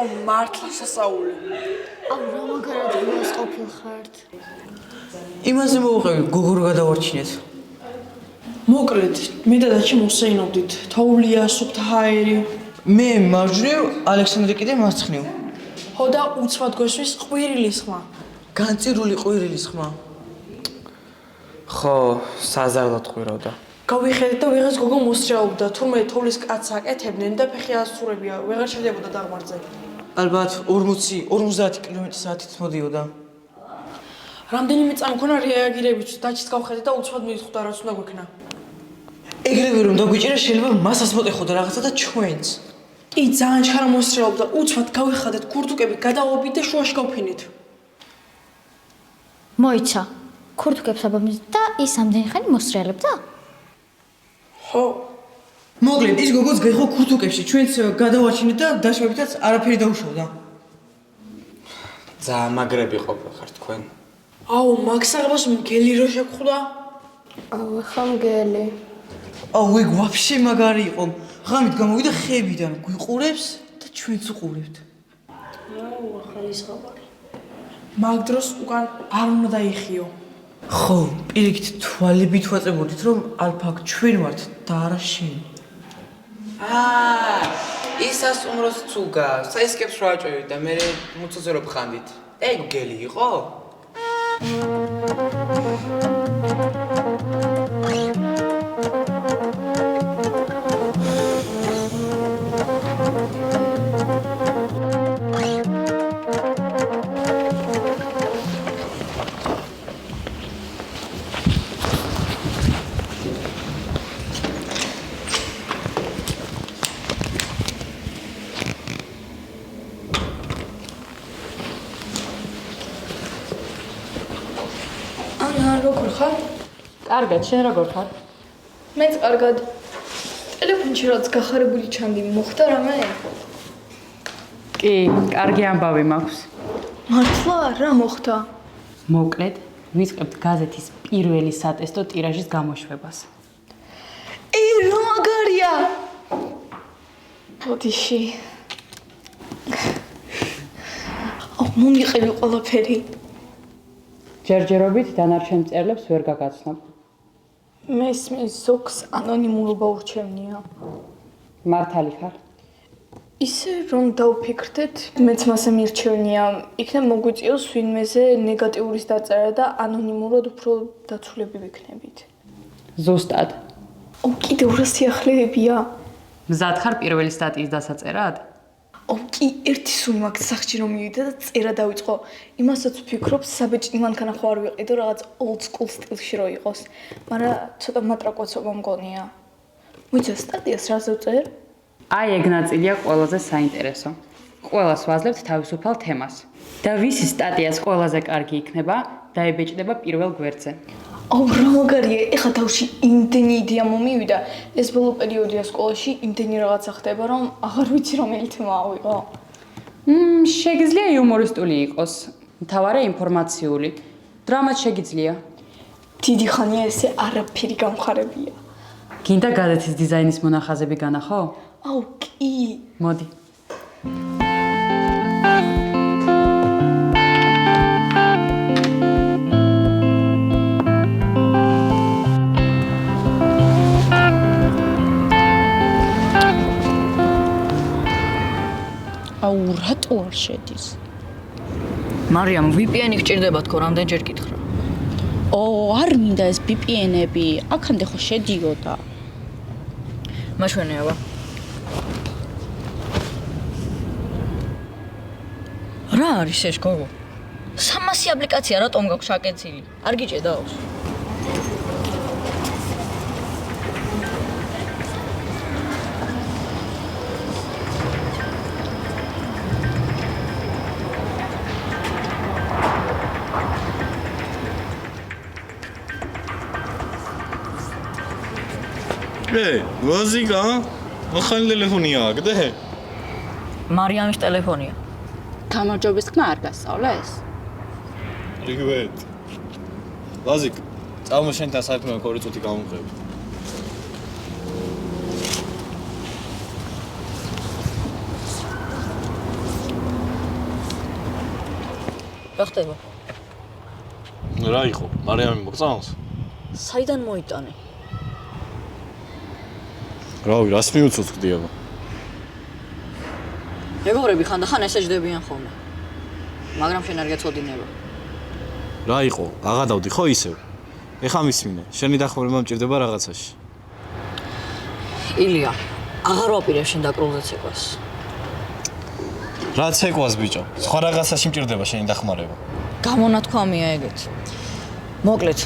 იყო მართლა სასაული. აუ რა მაგარად გულს ყოფილხართ. იმაზე მოვუყევი გოგო რო გადავარჩინეთ. მოკლედ, მე და დაში მოსეინობდით. თოვლია, სუფთაერი. მე მარჯვნივ, ალექსანდრე კიდე მარცხნივ. ხო და უცბად გვესვის ყვირილის ხმა. განწირული ყვირილის ხმა. ხო, საზარდად ყვირავდა. გავიხედეთ და ვიღაც გოგო მოსჯაობდა, თურმე თოვლის კაცს აკეთებდნენ და ფეხი ასწურებია, ვეღარ შედებოდა დაღმართზე. ალბათ 40-50 კმ/სთ-ით მოდიოდა. რამდენიმე წამი მქონა რეაგირებიც, დაჩიც გავხედეთ და უცბად მივხვდა რაც უნდა გვექნა. ეგრევე რომ დაგვიჭირა შეიძლება მასას მოტეხოდა რაღაცა და ჩვენც. კი, ძალიან ჩქარა მოსჯაობდა, უცბად გავიხადეთ ქურთუკები, გადავობით და შუაში გავფინით. მოიცა. ქურთუკებს აბამით და ის ამდენი ხანი მოსრიალებდა? ხო. მოკლედ ის გოგოც გაიხო ქურთუკებში, ჩვენც გადავარჩინეთ და დაშვებითაც არაფერი დაუშავდა. ძალიან მაგრები ყოფილხარ თქვენ. აუ, მაგსაღებას მგელი რო შეგხვდა? აუ, ხა მგელი. აუ, ეგ ვაფშე მაგარი იყო. ღამით გამოვიდა ხეებიდან, გვიყურებს და ჩვენც უყურებთ. აუ, ახალი ზღაპარი. მაგ დროს უკან არ უნდა დაიხიო. ხო, პირიქით თვალებით ვაწებოდით რომ ალფაკ ჩვენ ვართ და არა შენ. ის სასტუმროს ცუგა, საისკებს რა ჭვევით და მე მუცოზე რო ხანდით. ეგ გელი იყო? როგორ ხარ? კარგად, შენ როგორ ხარ? მეც კარგად. ტელეფონში რაც გახარებული ჩანდი, მოხდა რამე? კი, კარგი ამბავი მაქვს. მართლა რა მოხდა? მოკლედ, ვიწყებთ გაზეთის პირველი სატესტო ტირაჟის გამოშვებას. რა მაგარია! ბოდიში. მომიყევი ყველაფერი. ჯერჯერობით დანარჩენ მწერლებს ვერ გაგაცნობ. მესმის ზოგს ანონიმურობა ურჩევნია. მართალი ხარ? ისე რომ დავფიქრდეთ, მეც მასე მირჩევნია, იქნებ მოგვიწიოს ვინმეზე ნეგატიურის დაწერა და ანონიმურად უფრო დაცულები ვიქნებით. ზუსტად. კიდევ რა სიახლეებია? მზად ხარ პირველი სტატიის დასაწერად? კი, ერთი სული მაქვს სახში რომ მივიდა და წერა დავიწყო. იმასაც ვფიქრობ, საბეჭდი მანქანა ხო არ ვიყიდო, რაღაც old school სტილში რო იყოს. მაგრამ ცოტა მატრაკოცობა მგონია. მოიცა სტატიას რაზე ვწერ? აი ეგ ნაწილია ყველაზე საინტერესო. ყველას ვაძლევთ თავისუფალ თემას. და ვისი სტატიას ყველაზე კარგი იქნება, დაებეჭდება პირველ გვერდზე. აუ რა მაგარია, ეხლა თავში იმდენი იდეა მომივიდა, ეს ბოლო პერიოდია სკოლაში, იმდენი რაღაცა ხდება, რომ აღარ ვიცი რომელი თემა ავიღო. შეგიძლია იუმორისტული იყოს, მთავარი ინფორმაციული. დრამაც შეგიძლია. დიდი ხანია ესე არაფერი გამხარებია. გინდა გაზეთის დიზაინის მონახაზები განახო? აუ კი. მოდი. აუ რატო არ შედის? მარიამ, VPN-ი გჭირდება თქო, რამდენჯერ გითხრა? არ მინდა ეს VPN-ები, აქამდე ხო შედიოდა. მაშვენეობა. რა არის ეს გოგო? 300 აპლიკაცია რატომ გაქვს აკეცილი? არ გიჭედაოს? ვაზიკა, ახალი ტელეფონია აგდე? მარიამის ტელეფონია. გამარჯვების თქმა არ გასწავლეს? რიგვეთ. ვაზიკ, წამო შენთან საქმე აქვს 2 წუთი გამოვყევი. რა ხდება? რა იყო? მარიამი მოგწამს? საიდან მოიტანე? რავი, რას მიუწევს გდიება? მეგობრები ხანდახან ესეჯდებიან ხოლმე. მაგრამ შენ არ გეწოდინება. რა იყო? აღადავდი ხო ისევ? ეხა მისმინე, შენი დახმარება მჭირდება რაღაცაში. ილია, აღარ ვაპირებ შენ დაკრულზე ცეკვას. რა ცეკვას ბიჭო? სხვა რაღაცაში მჭირდება შენი დახმარება. გამონათქვამია ეგეთ. მოკლედ,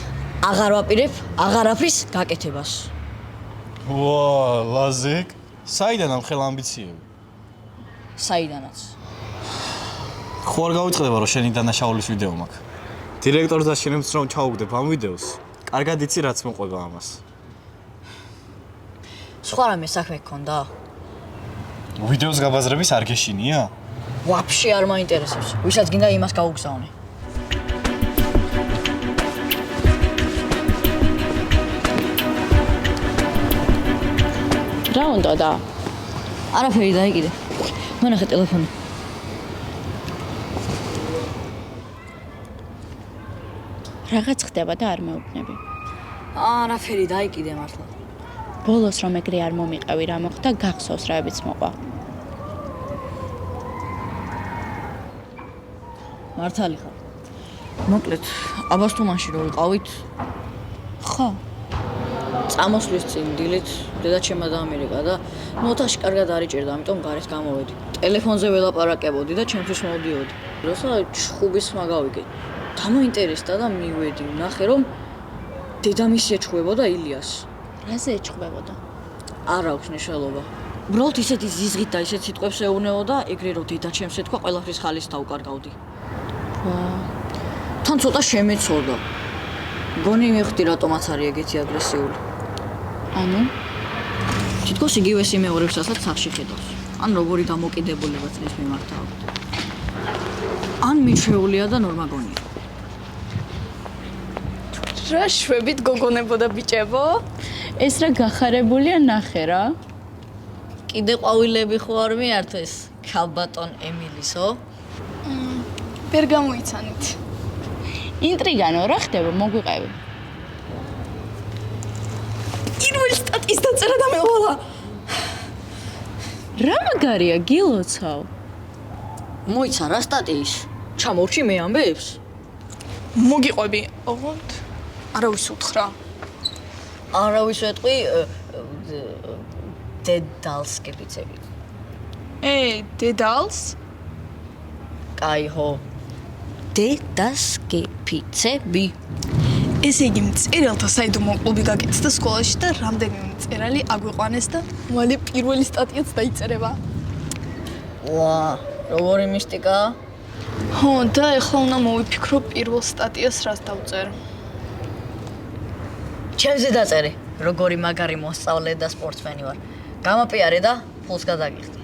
აღარ ვაპირებ აღარაფრის გაკეთებას. ვა, ლაზიკ, საიდან ამ ხელ ამბიციები? საიდანაც. ხო არ გავიწყდება რომ შენი დანაშაულის ვიდეო მაქვს. დირექტორს დაშინებს რომ ჩაუგდებ ამ ვიდეოს. კარგად იცი რაც მოყვება ამას. სხვა რამე საქმე გქონდა? ვიდეოს გაბაზრების არ გეშინია? ვაფშე არ მაინტერესებს. ვისაც გინდა იმას გაუგზავნე. რა უნდა და? არაფერი დაიკიდე. მონახე ტელეფონი. რაღაც ხდება და არ მეუბნები. არაფერი დაიკიდე მართლა. ბოლოს რომ ეგრე არ მომიყევი რა მოხდა, გახსოვს რაებიც მოყვა. მართალი ხარ. მოკლედ, აბასთუმანში რო ვიყავით, ხო. წამოსვლის წინ დილით დედაჩემმა დაამერიკა და ნოთაში კარგად არიჭერდა, ამიტომ გარეთ გამოვედი. ტელეფონზე ველაპარაკებოდი და ჩემთვის მოვდიოდი. როცა ჩხუბის მაგავიგე. დამოინტერესდა და მივედი, ვნახე რომ დედამისი ეჩხუბებოდა ილიას. რაზე ეჩხუბებოდა? არ აქვს მნიშვნელობა. უბრალოდ ისეთი ზიზღით და ისეთ სიტყვებს ეუბნებოდა, ეგრე რომ დედაჩემს ეთქვა, ყველაფრის ხალის დავკარგავდი. თან ცოტა შემეცორდა. გონი მივხვდი რატომაც არის ეგეთი აგრესიული. ანუ თითქოს იგივეს იმეორებსაც სახში ხედავს. ან როგორი დამოკიდებულება წრის მიმართ აქვს. ან მიჩვეულია და ნორმა გონია. რა შვებით გოგონებოდა ბიჭებო? ეს რა გახარებულია ნახე რა. კიდე ყვავილები ხო არ მიართეს ქალბატონ ემილისო? ვერ გამოიცანით. ინტრიგანო რა ხდება მოგვიყევი. პირველი სტატიის დაწერა და მევალა. რა მაგარია გილოცავ? მოიცა რა სტატიის? ჩამორჩი მე ამბებს? მოგიყვები. ოღონდ არავის უთხრა. არავის ეტყვი დედალს კეფიცები. დედალს? კაი ხო. დედას კეფიცები. ესე იგი მწერალთა საიდუმლო კლუბი გაკეთდა სკოლაში და რამდენიმე მწერალი აგვიყვანეს და მალე პირველი სტატიაც დაიწერება. ვა, როგორი მისტიკა? ხო, და ეხლა უნდა მოვიფიქრო პირველ სტატიას რას დავწერ. ჩემზე დაწერე, როგორი მაგარი მოსწავლე და სპორტსმენი ვარ. გამაპიარე და ფულს გადაგიხდი.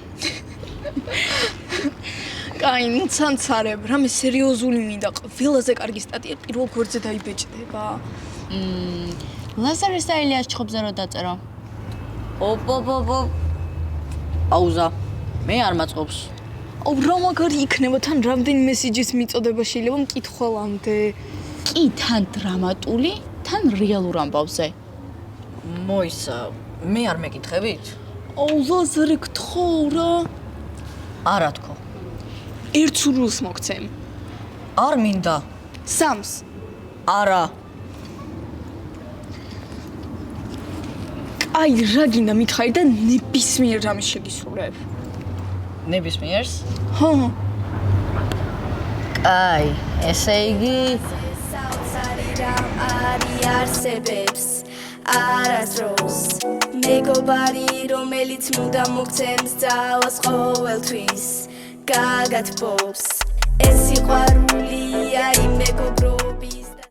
კაი, მცანცარებ, რამე სერიოზული მინდა, ყველაზე კარგი სტატია პირველ გვერდზე დაიბეჭდება. ლაზარეს და ილიას ჩხუბზე რო დაწერო. ოპ. პაუზა. მე არ მაწყობს. აუ, რა მაგარი იქნება, თან რამდენი მესიჯის მიწოდება შეიძლება მკითხველამდე. კი, თან დრამატული, თან რეალურ ამბავზე. მოიცა, მე არ მეკითხებით? აუ, ლაზარე, გთხოვ რა. არა თქო. ერთ სურვილს მოგცემ. არ მინდა. სამს. არა. აი, რა გინდა მითხარი და ნებისმიერ რამის შეგისურვებ. ნებისმიერს? ხო. კაი, ესე იგი არიარსებებს არასდროს მეგობარი რომელიც მუდამ მოგცემს ძალას ყოველთვის გაგათბობს ეს სიყვარულია იმ მეგობრო